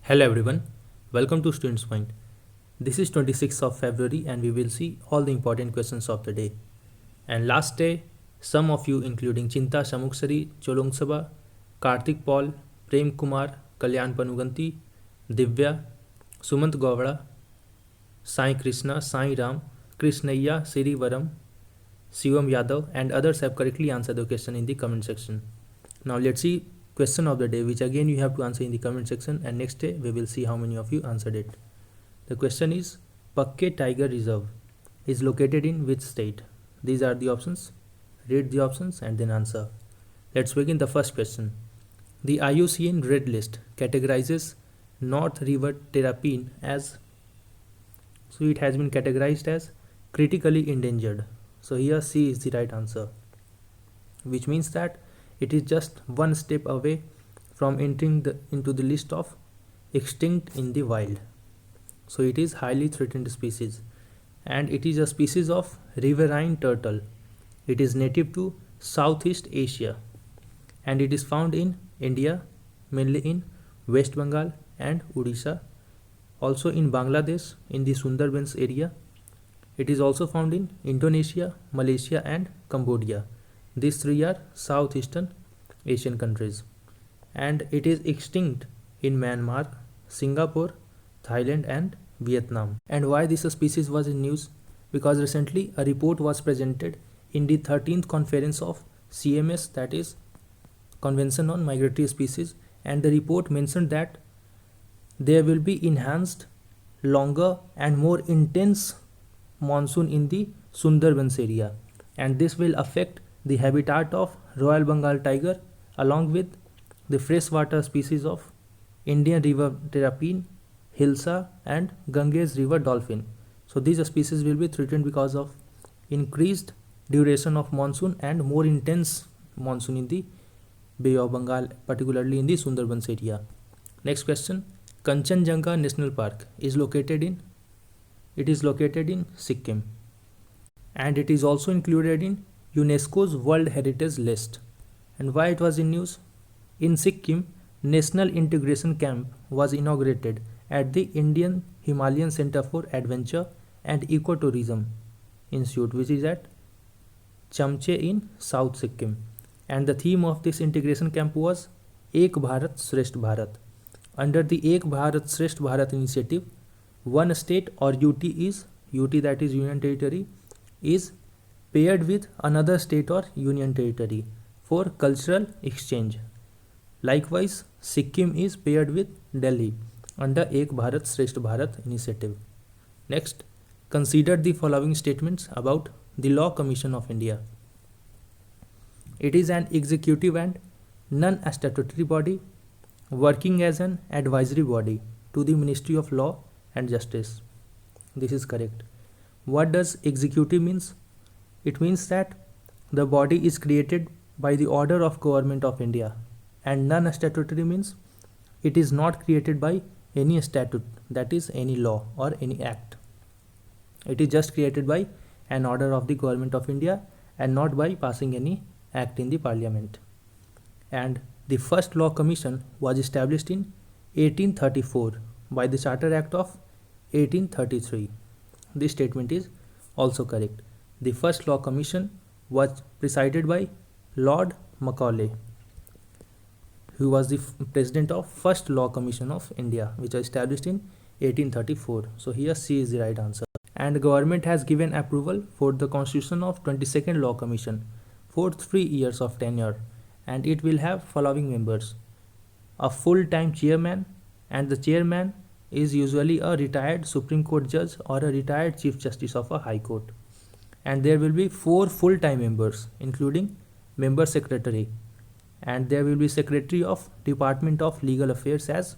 Hello everyone, welcome to Students Point. This is 26th of February and we will see all the important questions of the day. And last day, some of you including Chinta Shamuksari, Cholungsaba, Karthik Paul, Prem Kumar, Kalyan Panuganti, Divya, Sumant Govada, Sai Krishna, Sai Ram, Krishnaiya, Siri Varam, Shivam Yadav and others have correctly answered the question in the comment section. Now let's see question of the day, which again you have to answer in the comment section, and next day we will see how many of you answered it. The question is, Pakke Tiger Reserve is located in which state? These are the options. Read the options and then answer. Let's begin the first question. The IUCN Red List categorizes North River terrapin as, so it has been categorized as critically endangered. So here C is the right answer, which means that it is just one step away from entering into the list of extinct in the wild. So it is highly threatened species and it is a species of riverine turtle. It is native to Southeast Asia and it is found in India, mainly in West Bengal and Odisha, also in Bangladesh in the Sundarbans area. It is also found in Indonesia, Malaysia and Cambodia. These three are Southeastern Asian countries. And it is extinct in Myanmar, Singapore, Thailand and Vietnam. And why this species was in news? Because recently a report was presented in the 13th conference of CMS, that is Convention on Migratory Species, and the report mentioned that there will be enhanced, longer and more intense monsoon in the Sundarbans area, and this will affect the habitat of Royal Bengal tiger along with the freshwater species of Indian river terrapin, Hilsa and Ganges river dolphin. So these species will be threatened because of increased duration of monsoon and more intense monsoon in the Bay of Bengal, particularly in the Sundarbans area. Next question. Kanchenjunga National Park is located in Sikkim, and it is also included in UNESCO's World Heritage List. And why it was in news? In Sikkim, National Integration Camp was inaugurated at the Indian Himalayan Center for Adventure and Ecotourism Institute, which is at Chamche in South Sikkim. And the theme of this integration camp was Ek Bharat Shresth Bharat. Under the Ek Bharat Shresth Bharat initiative, one state or UT, that is Union Territory, is paired with another state or Union Territory for cultural exchange. Likewise, Sikkim is paired with Delhi under Ek Bharat Shresth Bharat initiative. Next, consider the following statements about the Law Commission of India. It is an executive and non-statutory body working as an advisory body to the Ministry of Law and Justice. This is correct. What does executive means? It means that the body is created by the order of Government of India, and non-statutory means it is not created by any statute, that is any law or any act. It is just created by an order of the Government of India and not by passing any act in the Parliament. And the first Law Commission was established in 1834 by the Charter Act of 1833. This statement is also correct. The first Law Commission was presided by Lord Macaulay, who was the president of first Law Commission of India, which was established in 1834. So here C is the right answer. And the government has given approval for the constitution of 22nd Law Commission for 3 years of tenure, and it will have following members: a full-time chairman, and the chairman is usually a retired Supreme Court judge or a retired Chief Justice of a High Court. And there will be 4 full-time members, including member secretary, and there will be secretary of Department of Legal Affairs as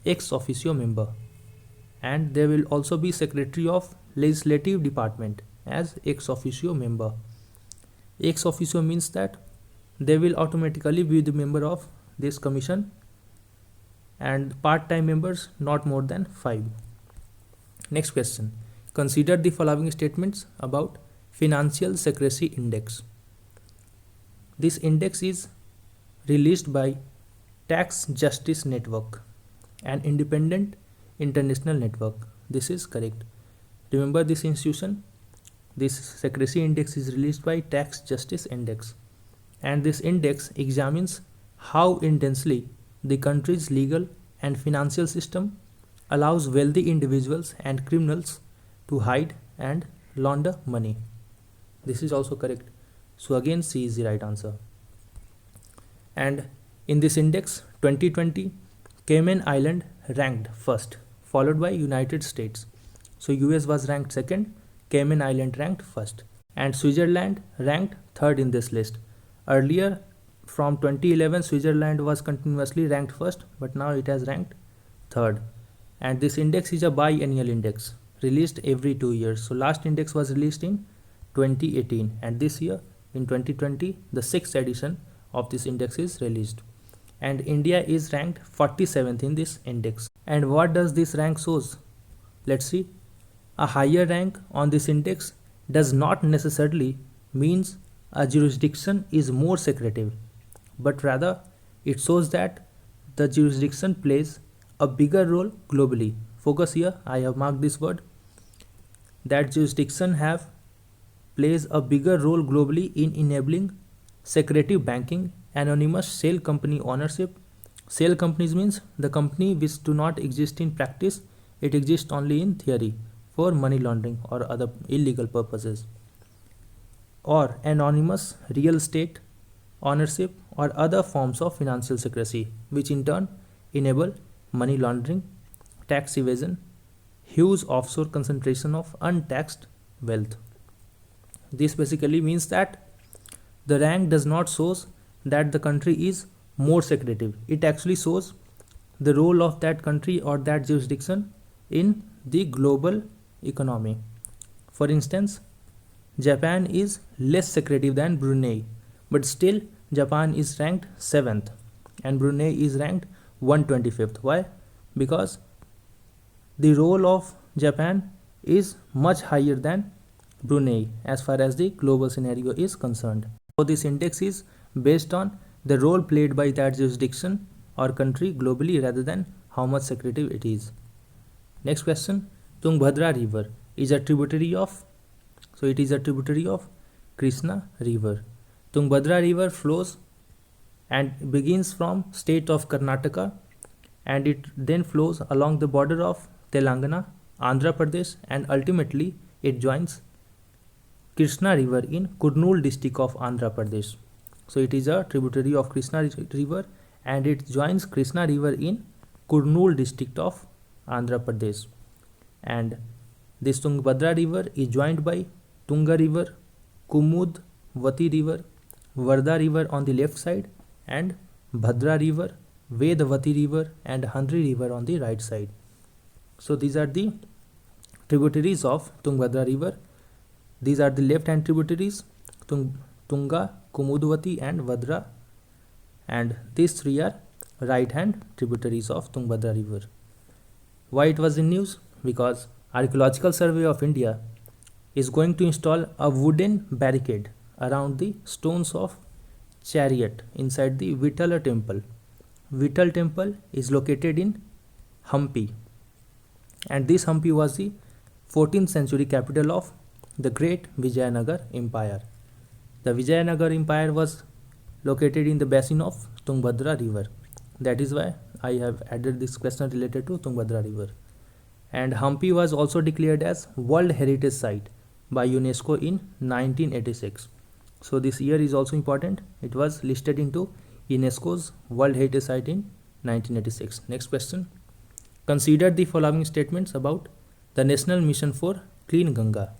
ex officio member, and there will also be secretary of Legislative Department as ex officio member. Ex officio means that they will automatically be the member of this commission, and part-time members not more than 5. Next question. Consider the following statements about Financial Secrecy Index. This index is released by Tax Justice Network. an independent international network. This is correct. Remember this institution? This secrecy index is released by Tax Justice Index, and this index examines how intensely the country's legal and financial system allows wealthy individuals and criminals to hide and launder money. This is also correct. So again C is the right answer. And in this index 2020, Cayman Island ranked first, followed by United States. So US was ranked second, Cayman Island ranked first, and Switzerland ranked third in this list. Earlier, from 2011, Switzerland was continuously ranked first, but now it has ranked third. And this index is a biennial index released every 2 years. So last index was released in 2018, and this year in 2020 the 6th edition of this index is released, and India is ranked 47th in this index. And what does this rank shows? Let's see. A higher rank on this index does not necessarily means a jurisdiction is more secretive, but rather it shows that the jurisdiction plays a bigger role globally. Focus here, I have marked this word, that jurisdiction plays a bigger role globally in enabling secretive banking, anonymous shell company ownership. Shell companies means the company which do not exist in practice, it exists only in theory for money laundering or other illegal purposes, or anonymous real estate ownership or other forms of financial secrecy, which in turn enable money laundering, tax evasion, huge offshore concentration of untaxed wealth. This basically means that the rank does not shows that the country is more secretive. It actually shows the role of that country or that jurisdiction in the global economy. For instance, Japan is less secretive than Brunei, but still Japan is ranked 7th and Brunei is ranked 125th. Why? Because the role of Japan is much higher than Brunei as far as the global scenario is concerned. So this index is based on the role played by that jurisdiction or country globally rather than how much secretive it is. Next question. Tungabhadra river is a tributary of, so it is a tributary of Krishna river. Tungabhadra river flows and begins from state of Karnataka, and it then flows along the border of Telangana, Andhra Pradesh, and ultimately it joins Krishna river in Kurnool district of Andhra Pradesh. So it is a tributary of Krishna river and it joins Krishna river in Kurnool district of Andhra Pradesh. And this Tungabhadra river is joined by Tunga river, Kumudvati river, Varda river on the left side, and Bhadra river, Vedavati river, and Handri river on the right side. So these are the tributaries of Tungabhadra river. These are the left hand tributaries, Tunga, Kumudvati, and Vadra, and these three are right hand tributaries of Tungabhadra river. Why it was in news? Because Archaeological Survey of India is going to install a wooden barricade around the stones of chariot inside the Vithala temple. Vittal temple is located in Hampi, and this Hampi was the 14th century capital of the great Vijayanagar Empire. The Vijayanagar Empire was located in the basin of Tungabhadra river. That is why I have added this question related to Tungabhadra river. And Hampi was also declared as World Heritage Site by UNESCO in 1986. So this year is also important. It was listed into UNESCO's World Heritage Site in 1986. Next question. Consider the following statements about the National Mission for Clean Ganga.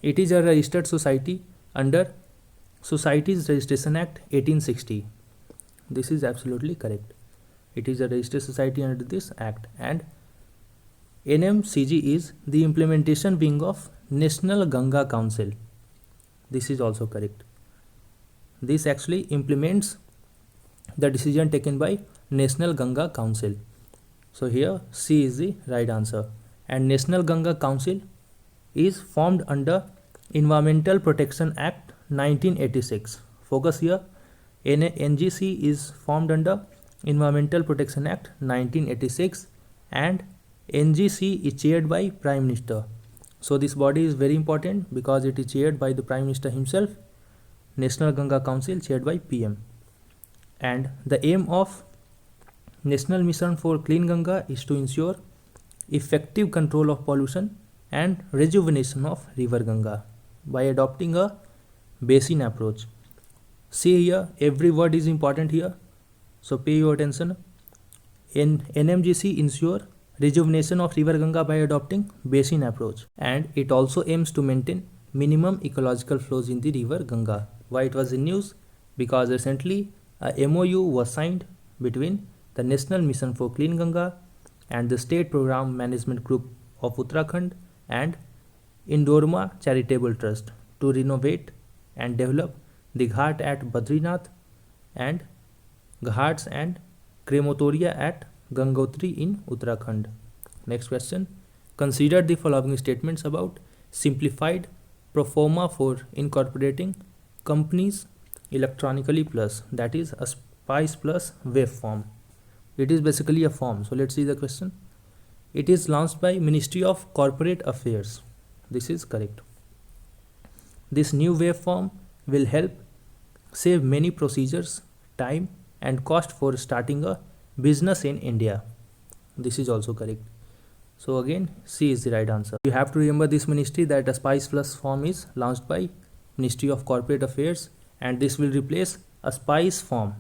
It is a registered society under Societies Registration Act 1860. This is absolutely correct. It is a registered society under this act, and NMCG is the implementation wing of National Ganga Council. This is also correct. This actually implements the decision taken by National Ganga Council. So here C is the right answer. And National Ganga Council is formed under Environmental Protection Act 1986. Focus here. NGC is formed under Environmental Protection Act 1986, and NGC is chaired by Prime Minister. So this body is very important because it is chaired by the Prime Minister himself. National Ganga Council chaired by PM. And the aim of National Mission for Clean Ganga is to ensure effective control of pollution and rejuvenation of river Ganga by adopting a basin approach. See here, every word is important here, so pay your attention. NMGC ensure rejuvenation of river Ganga by adopting basin approach, and it also aims to maintain minimum ecological flows in the river Ganga. Why it was in news? Because recently a MOU was signed between the National Mission for Clean Ganga and the State Program Management Group of Uttarakhand and Indorama Charitable Trust to renovate and develop the Ghat at Badrinath and Ghats and Crematoria at Gangotri in Uttarakhand. Next question. Consider the following statements about simplified pro forma for incorporating companies electronically plus, that is a SPICE plus wave form. It is basically a form. So let's see the question. It is launched by Ministry of Corporate Affairs. This is correct. This new wave form will help save many procedures, time and cost for starting a business in India. This is also correct. So again, C is the right answer. You have to remember this ministry, that a SPICE plus form is launched by Ministry of Corporate Affairs, and this will replace a SPICE form.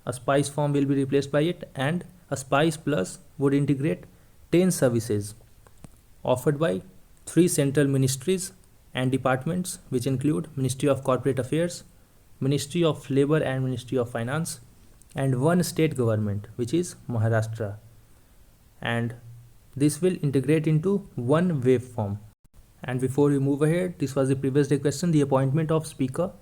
A SPICE form will be replaced by it, and a SPICE plus would integrate 10 services offered by 3 central ministries and departments, which include Ministry of Corporate Affairs, Ministry of Labour and Ministry of Finance, and one state government, which is Maharashtra. And this will integrate into one wave form. And before we move ahead, this was the previous day question. The appointment of Speaker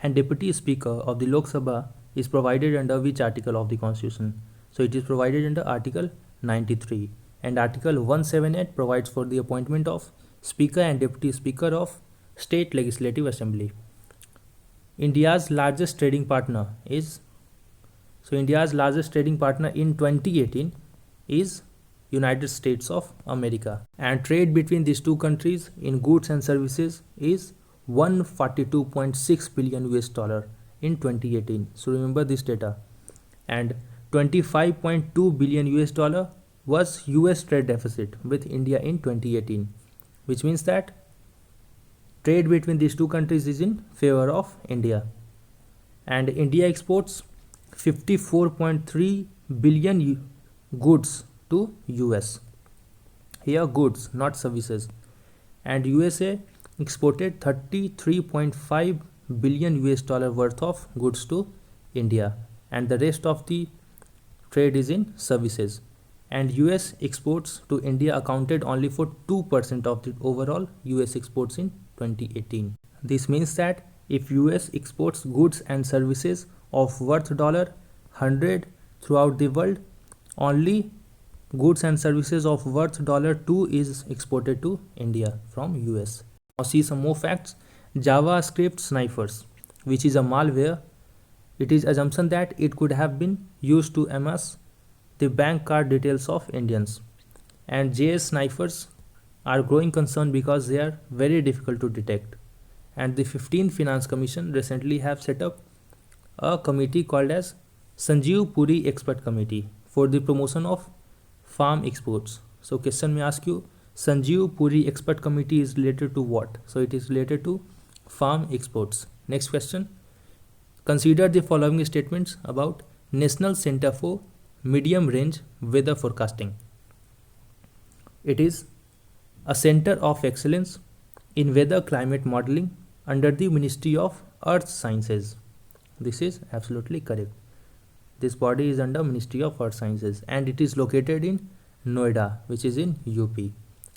and Deputy Speaker of the Lok Sabha is provided under which article of the Constitution? So it is provided under Article 93, and Article 178 provides for the appointment of Speaker and Deputy Speaker of State Legislative Assembly. India's largest trading partner is, India's largest trading partner in 2018 is United States of America, and trade between these two countries in goods and services is 142.6 billion US dollar in 2018. So remember this data. And 25.2 billion US dollar was US trade deficit with India in 2018, which means that trade between these two countries is in favor of India. And India exports 54.3 billion goods to US. Here goods, not services. And USA exported 33.5 billion US dollar worth of goods to India, and the rest of the trade is in services. And US exports to India accounted only for 2% of the overall US exports in 2018. This means that if US exports goods and services of worth $100 throughout the world, only goods and services of worth $2 is exported to India from US. Now see some more facts. JavaScript snipers, which is a malware, it is assumption that it could have been used to amass the bank card details of Indians. And JS snipers are growing concern because they are very difficult to detect. And the 15th Finance Commission recently have set up a committee called as Sanjeev Puri Expert Committee for the promotion of farm exports. So question may ask you, Sanjeev Puri Expert Committee is related to what? So it is related to farm exports. Next question. Consider the following statements about National Center for Medium Range Weather Forecasting. It is a center of excellence in weather climate modeling under the Ministry of Earth Sciences. This is absolutely correct. This body is under Ministry of Earth Sciences, and it is located in Noida, which is in UP.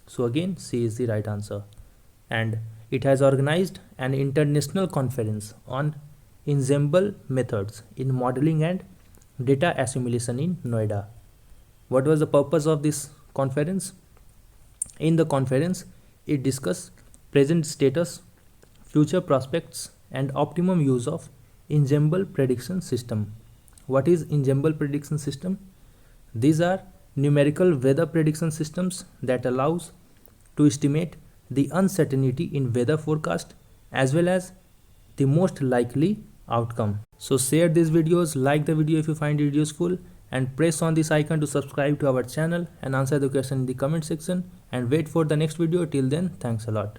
So again, C is the right answer. And it has organized an international conference on ensemble methods in modeling and data assimilation in Noida. What was the purpose of this conference? In the conference, it discussed present status, future prospects, and optimum use of ensemble prediction system What is ensemble prediction system? These are numerical weather prediction systems that allows to estimate the uncertainty in weather forecast as well as the most likely outcome. So share these videos, like the video if you find it useful, and press on this icon to subscribe to our channel and answer the question in the comment section, and wait for the next video. Till then, thanks a lot.